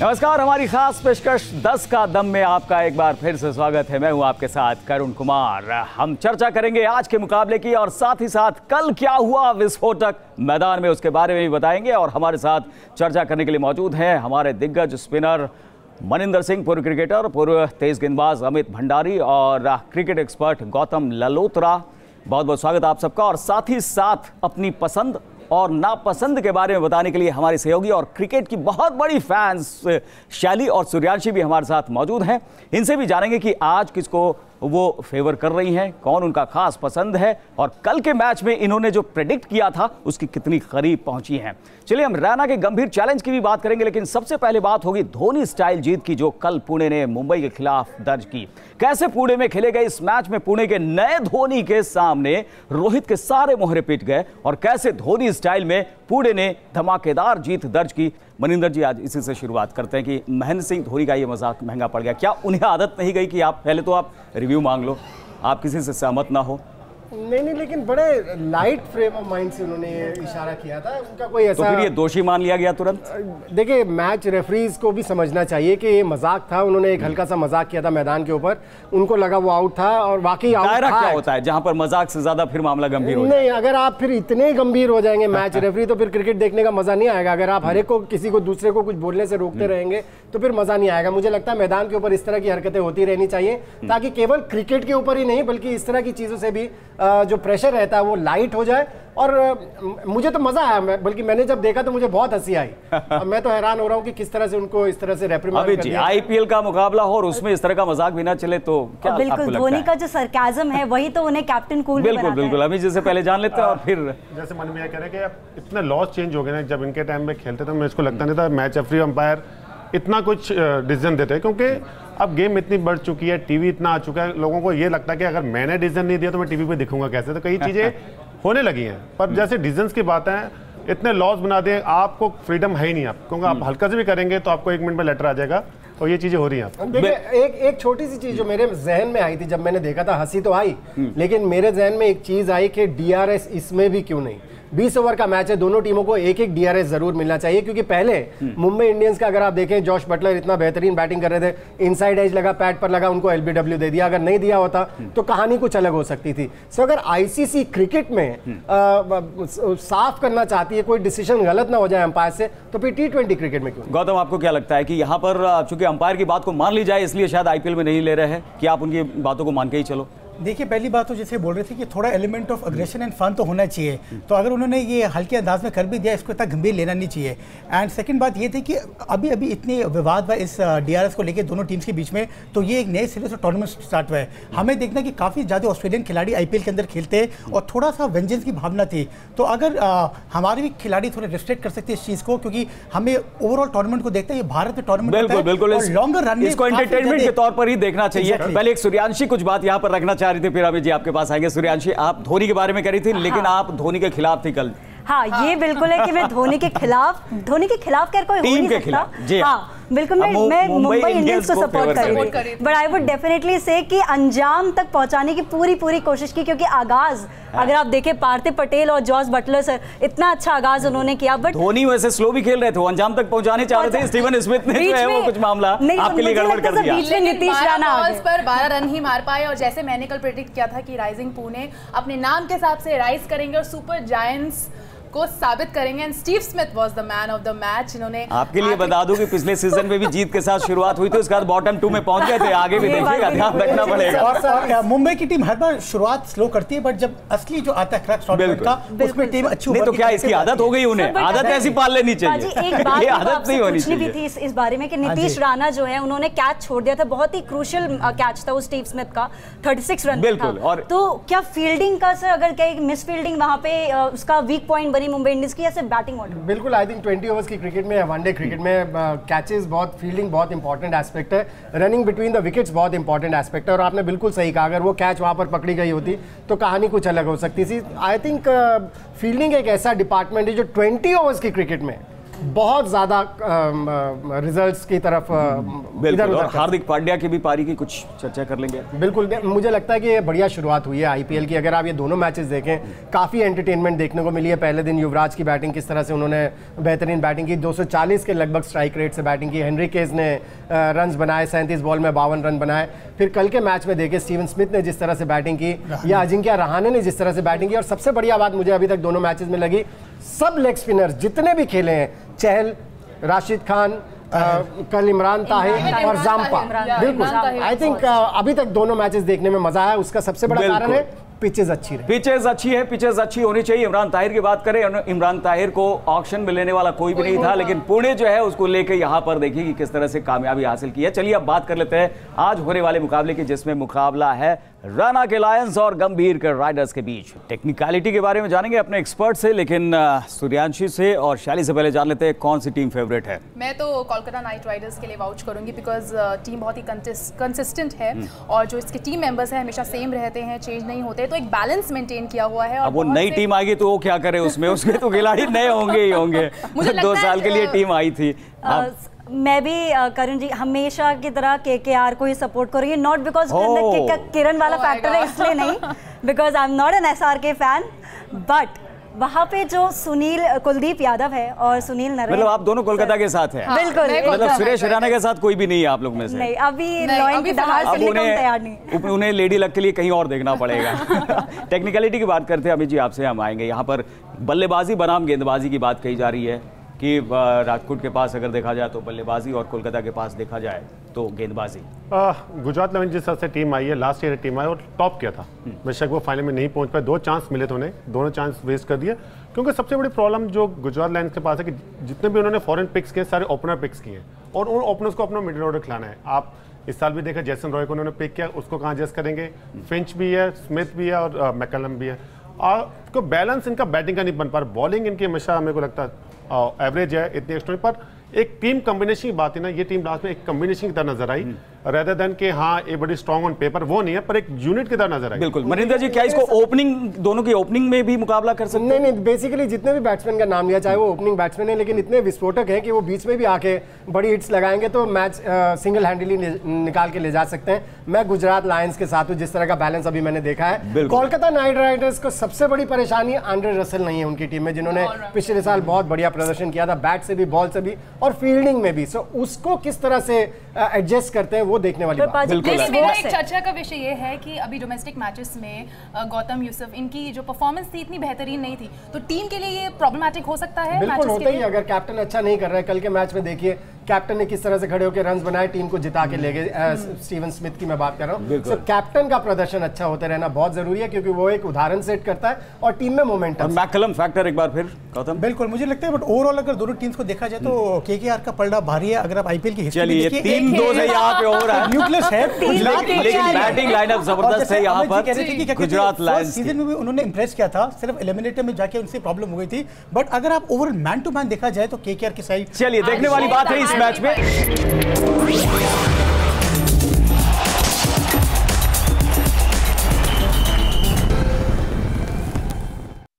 नमस्कार, हमारी खास पेशकश 10 का दम में आपका एक बार फिर से स्वागत है। मैं हूं आपके साथ करुण कुमार। हम चर्चा करेंगे आज के मुकाबले की और साथ ही साथ कल क्या हुआ विस्फोटक मैदान में उसके बारे में भी बताएंगे। और हमारे साथ चर्चा करने के लिए मौजूद हैं हमारे दिग्गज स्पिनर मनिंदर सिंह, पूर्व क्रिकेटर, पूर्व तेज गेंदबाज अमित भंडारी और क्रिकेट एक्सपर्ट गौतम ललोत्रा। बहुत बहुत स्वागत आप सबका। और साथ ही साथ अपनी पसंद और नापसंद के बारे में बताने के लिए हमारे सहयोगी और क्रिकेट की बहुत बड़ी फैंस शैली और सूर्यांशी भी हमारे साथ मौजूद हैं। इनसे भी जानेंगे कि आज किसको वो फेवर कर रही हैं, कौन उनका खास पसंद है और कल के मैच में इन्होंने जो प्रेडिक्ट किया था उसकी कितनी करीब पहुंची हैं। चलिए, हम रैना के गंभीर चैलेंज की भी बात करेंगे, लेकिन सबसे पहले बात होगी धोनी स्टाइल जीत की जो कल पुणे ने मुंबई के खिलाफ दर्ज की। कैसे पुणे में खेले गए इस मैच में पुणे के नए धोनी के सामने रोहित के सारे मोहरे पिट गए और कैसे धोनी स्टाइल में पुणे ने धमाकेदार जीत दर्ज की। मनिंदर जी, आज इसी से शुरुआत करते हैं कि महेंद्र सिंह धोनी का ये मजाक महंगा पड़ गया। क्या उन्हें आदत नहीं गई कि आप पहले तो आप रिव्यू मांग लो, आप किसी से सहमत ना हो? नहीं, लेकिन बड़े लाइट फ्रेम ऑफ माइंड से उन्होंने इशारा किया था। उनका कोई ऐसा, तो फिर ये दोषी मान लिया गया तुरंत? देखिए, मैच रेफरीज को भी समझना चाहिए कि ये मजाक था। उन्होंने एक हल्का सा मजाक किया था मैदान के ऊपर, उनको लगा वो आउट था और वाकई आउट था। क्या होता है जहां पर मजाक से ज्यादा फिर मामला गंभीर हो जाए? नहीं, अगर आप फिर इतने गंभीर हो जाएंगे मैच रेफरी, तो फिर क्रिकेट देखने का मजा नहीं आएगा। अगर आप हर एक को किसी को दूसरे को कुछ बोलने से रोकते रहेंगे तो फिर मजा नहीं आएगा। मुझे लगता है मैदान के ऊपर इस तरह की हरकतें होती रहनी चाहिए, ताकि केवल क्रिकेट के ऊपर ही नहीं बल्कि इस तरह की चीजों से भी जो प्रेशर रहता है वो लाइट हो जाए। और मुझे तो मजा आया, बल्कि मैंने जब देखा तो मुझे बहुत हंसी आई। मैं तो हैरान हो रहा हूँ कि किस तरह से उनको इस तरह से रेप्रिमांड कर दिया। आईपीएल का मुकाबला हो और उसमें इस तरह का मजाक भी ना चले तो क्या? बिल्कुल, धोनी का जो सरकाज़म है वही तो उन्हें कैप्टन कूल बिल्कुल बिल्कुल। अभी जैसे पहले जान लेते हैं और फिर जैसे मन में कह रहे हैं कि इतने लॉस चेंज हो गए ना। जब इनके टाइम में खेलते थे, मैं इसको लगता नहीं था मैच रेफरी अंपायर इतना कुछ डिसीजन देते हैं, क्योंकि अब गेम इतनी बढ़ चुकी है, टीवी इतना आ चुका है, लोगों को ये लगता है कि अगर मैंने डिसीजन नहीं दिया तो मैं टीवी पे दिखूंगा कैसे। तो कई चीजें होने लगी हैं। पर जैसे डिसीजंस की बात है, इतने लॉस बना दिए, आपको फ्रीडम है ही नहीं। आप क्योंकि आप हल्का से भी करेंगे तो आपको 1 मिनट में लेटर आ जाएगा और ये चीजें हो रही हैं। देखिए, एक छोटी सी चीज जो मेरे जहन में आई थी जब मैंने देखा था, हंसी तो आई, लेकिन मेरे जहन में एक चीज आई कि डीआरएस इसमें भी क्यों नहीं। 20 ओवर का मैच है, दोनों टीमों को एक एक डीआरएस जरूर मिलना चाहिए। क्योंकि पहले मुंबई इंडियंस का अगर आप देखें, जॉश बटलर इतना बेहतरीन बैटिंग कर रहे थे, इनसाइड एज लगा, पैड पर लगा, उनको एलबीडब्ल्यू दे दिया। अगर नहीं दिया होता तो कहानी कुछ अलग हो सकती थी। सो अगर आईसीसी क्रिकेट में साफ करना चाहती है, कोई डिसीजन गलत ना हो जाए अंपायर से, तो फिर T20 क्रिकेट में क्यों? गौतम, आपको क्या लगता है कि यहाँ पर चूंकि अंपायर की बात को मान ली जाए इसलिए शायद आईपीएल में नहीं ले रहे हैं, कि आप उनकी बातों को मान के ही चलो? देखिए, पहली बात तो जैसे बोल रहे थे कि थोड़ा element of aggression and fun तो होना चाहिए। तो अगर उन्होंने ये हल्के अंदाज में कर भी दिया, इसको इतना गंभीर लेना नहीं चाहिए। एंड सेकंड बात ये थी कि अभी इतने विवाद हुआ इस डीआरएस को लेकर दोनों टीम्स के बीच में, तो ये एक नए सिरे से टूर्नामेंट स्टार्ट हुआ है। हमें देखना कि काफ़ी ज़्यादा ऑस्ट्रेलियन खिलाड़ी आईपीएल के अंदर खेलते हैं और थोड़ा सा वेंजेंस की भावना थी। तो अगर हमारे भी खिलाड़ी थोड़े रिस्ट्रिक्ट कर सकते हैं इस चीज़ को, क्योंकि हमें ओवरऑल टूर्नामेंट को देखते हैं, ये भारत में टूर्नामेंट बिल्कुल लॉन्गर रन इसको एंटरटेनमेंट के तौर पर ही देखना चाहिए। पहले एक सूर्यांशी कुछ बात यहाँ पर रखना चाह रही थी, फिर अभी जी आपके पास आएंगे। सूर्यांशी, आप धोनी के बारे में कह रही थी, लेकिन आप धोनी के खिलाफ थी कल। हाँ, ये बिल्कुल है कि मैं धोनी के खिलाफ क्या कोई टीम के खिलाफ। जी हाँ, बिल्कुल। मैं मुंबई इंडियंस को सपोर्ट कर रही थी, बट आई वुड डेफिनेटली से कि अंजाम तक पहुंचाने की पूरी कोशिश की। क्योंकि आगाज अगर आप देखें, पार्थिव पटेल और जॉस बटलर सर, इतना अच्छा आगाज उन्होंने किया, बट धोनी वैसे स्लो भी खेल रहे थे, अंजाम तक पहुंचाने चाह रहे थे। स्टीवन स्मिथ ने जो है वो कुछ मामला आपके लिए गड़बड़ कर दिया। बीच में नीतीश राणा पर 12 रन ही मार पाए। और जैसे मैंने कल प्रेडिक्ट किया था कि राइजिंग पुणे अपने नाम के हिसाब से राइज करेंगे और सुपर जायंट्स को साबित करेंगे। And Steve Smith was the man of the match. इन्होंने आपके लिए बता दूं कि पिछले सीजन में भी जीत के साथ शुरुआत हुई थी, उसके बाद बॉटम 2 में पहुंच गए थे। आगे भी देखिएगा, ध्यान रखना पड़ेगा। और मुंबई की टीम हर बार शुरुआत स्लो करती है, बट जब असली जो आता है क्रक्स टूर्नामेंट का, उसमें टीम अच्छी नहीं। तो क्या इसकी आदत हो गई उन्हें? आदत ऐसी पाल लेनी चाहिए। एक बात आदत नहीं होनी चाहिए इस बारे में कि नीतीश राणा जो है उन्होंने कैच छोड़ दिया था, बहुत ही क्रूशियल कैच था वो स्टीव स्मिथ का, 36 रन बिल्कुल। और तो क्या फील्डिंग का सर, अगर क्या मिस फील्डिंग वहां पे उसका वीक पॉइंट बनी मुंबई इंडियंस की, बैटिंग ऑर्डर? बिल्कुल, आई थिंक 20 ओवर्स की क्रिकेट में, वनडे क्रिकेट में कैचेस बहुत, फील्डिंग बहुत इंपॉर्टेंट एस्पेक्ट है, रनिंग बिटवीन द विकेट्स बहुत इंपॉर्टेंट एस्पेक्ट है। और आपने बिल्कुल सही कहा, अगर वो कैच वहां पर पकड़ी गई होती तो कहानी कुछ अलग हो सकती थी। आई थिंक फील्डिंग एक ऐसा डिपार्टमेंट है जो 20 ओवर्स की क्रिकेट में बहुत ज्यादा रिजल्ट्स की तरफ बिल्कुल। और हार्दिक पांड्या की भी पारी की कुछ चर्चा कर लेंगे। बिल्कुल, मुझे लगता है कि ये बढ़िया शुरुआत हुई है आईपीएल की। अगर आप ये दोनों मैचेस देखें, काफी एंटरटेनमेंट देखने को मिली है। पहले दिन युवराज की बैटिंग, किस तरह से उन्होंने बेहतरीन बैटिंग की, 240 के लगभग स्ट्राइक रेट से बैटिंग की। हेनरी केज ने रन्स बनाए, 37 बॉल में 52 रन बनाए। फिर कल के मैच में देखे स्टीवन स्मिथ ने जिस तरह से बैटिंग की, या अजिंक्य रहाणे ने जिस तरह से बैटिंग की। और सबसे बढ़िया बात मुझे अभी तक दोनों मैचेस में लगी, सब लेग स्पिनर्स जितने भी खेले हैं, चहल, राशिद खान, कल इमरान ताहिर और जाम्पा, बिल्कुल आई थिंक अभी तक दोनों मैचेस देखने में मजा आया। उसका सबसे बड़ा कारण है पिचेस अच्छी रही। पिचेस अच्छी है, पिचेस अच्छी होनी चाहिए। इमरान ताहिर की बात करें, इमरान ताहिर को ऑक्शन में लेने वाला कोई भी नहीं था, लेकिन पुणे जो है उसको लेके यहाँ पर देखिए कि किस तरह से कामयाबी हासिल की है। चलिए अब बात कर लेते हैं आज होने वाले मुकाबले की, जिसमें मुकाबला है रैना के लायंस और गंभीर के राइडर्स के बीच। टेक्निकलिटी के बारे में जानेंगे अपने एक्सपर्ट से, लेकिन सूर्यांशी से और शैली से पहले जान लेते हैं कौन सी टीम फेवरेट है। मैं तो कोलकाता नाइट राइडर्स के लिए वाउच करूंगी, बिकॉज टीम बहुत ही कंसिस्टेंट है और जो इसके टीम मेंबर्स हैं हमेशा सेम रहते हैं, चेंज नहीं होते, तो एक बैलेंस मेंटेन किया हुआ है। और अब वो नई टीम आएगी तो वो क्या करे उसमें, उसके तो खिलाड़ी नए होंगे ही होंगे। 2 साल के लिए टीम आई थी। मैं भी करण जी हमेशा की तरह केकेआर को ही सपोर्ट करूंगी, नॉट बिकॉज किरण वाला फैक्टर है इसलिए नहीं, because I am not an SRK fan, but वहाँ पे जो कुलदीप यादव है और सुनील नारायण, मतलब आप दोनों कोलकाता के साथ हैं। बिल्कुल, मतलब सुरेश रैना के साथ कोई भी नहीं है आप लोग में से? नहीं, अभी लॉइन की दहाड़ से लेकर तैयार नहीं। उन्हें लेडी लक के लिए कहीं और देखना पड़ेगा। टेक्निकलिटी की बात करते हैं अमित जी, आपसे हम आएंगे। यहाँ पर बल्लेबाजी बनाम गेंदबाजी की बात कही जा रही है कि राजकोट के पास अगर देखा जाए तो बल्लेबाजी और कोलकाता के पास देखा जाए तो गेंदबाजी। गुजरात लायंस जिस तरह से टीम आई है, लास्ट ईयर टीम आई और टॉप किया था, बेशक वो फाइनल में नहीं पहुंच पाए। 2 चांस मिले थे उन्हें, दोनों चांस वेस्ट कर दिए। क्योंकि सबसे बड़ी प्रॉब्लम जो गुजरात लायंस के पास है कि जितने भी उन्होंने फॉरेन पिक्स किए, सारे ओपनर पिक्स किए और उन ओपनर्स को अपना मिडिल ऑर्डर खिलाना है। आप इस साल भी देखा, जैसन रॉय को उन्होंने पिक किया, उसको कहाँ एडजस्ट करेंगे? फिंच भी है, स्मिथ भी है और मैकलम भी है। और बैलेंस इनका बैटिंग का नहीं बन पा रहा। बॉलिंग इनकी हमेशा मेरे को लगता है एवरेज है, इतनी एक्स्ट्रा, पर एक टीम कॉम्बिनेशन की बात है ना, ये टीम लास्ट में एक कॉम्बिनेशन की तरह नजर आई, रेदर देन कि हाँ ये बड़ी स्ट्रांग ऑन पेपर वो नहीं है, पर एक यूनिट की तरह नजर आई। बिल्कुल। मनिंदर जी, क्या इसको ओपनिंग, दोनों की ओपनिंग में भी मुकाबला कर सकते हैं? नहीं, बेसिकली जितने भी बैट्समैन का नाम लिया, चाहे वो ओपनिंग बैट्समैन है, लेकिन इतने विस्फोटक हैं कि वो बीच में भी आके बड़ी हिट्स लगाएंगे तो मैच सिंगल हैंडली निकाल के ले जा सकते हैं। मैं गुजरात लायंस के साथ हूं, जिस तरह का बैलेंस अभी मैंने देखा है। कोलकाता नाइट राइडर्स को सबसे बड़ी परेशानी आंड्रे रसेल नहीं है उनकी टीम में, जिन्होंने पिछले साल बहुत बढ़िया प्रदर्शन किया था, बैट से भी, बॉल से भी और फील्डिंग में भी। सो उसको किस तरह से एडजस्ट करते हैं वो देखने वाली बात। मेरा एक चर्चा का विषय ये है कि अभी डोमेस्टिक मैचेस में गौतम यूसुफ, इनकी जो परफॉर्मेंस थी इतनी बेहतरीन नहीं थी, तो टीम के लिए ये प्रॉब्लमैटिक हो सकता है। बिल्कुल होता ही, अगर कैप्टन अच्छा नहीं कर रहा है। कल के मैच में देखिए कैप्टन ने किस तरह से खड़े होकर रन्स बनाए, टीम को जिता के ले गए। स्टीवन स्मिथ की मैं बात कर रहा हूं। सो कैप्टन का प्रदर्शन अच्छा होते रहना बहुत जरूरी है, क्योंकि वो एक उदाहरण सेट करता है और टीम में मोमेंटम। मैकलम फैक्टर एक बार फिर गौतम। बिल्कुल, मुझे लगता है, बट ओवरऑल अगर दोनों टीम्स को देखा जाए तो केकेआर का पलड़ा भारी है। अगर आप आईपीएल की हिस्ट्री देखिए 3-2 से यहाँ पे हो रहा है, न्यूक्लियस है, लेकिन बैटिंग लाइनअप जबरदस्त है यहाँ पर गुजरात लायंस। सीजन में भी उन्होंने इंप्रेस किया था, सिर्फ एलिमिनेटर में जाके उनसे प्रॉब्लम हो गई थी, बट अगर आप ओवरऑल मैन टू मैन देखा जाए तो केकेआर की साइड। चलिए देखने वाली बात है इस मैच में।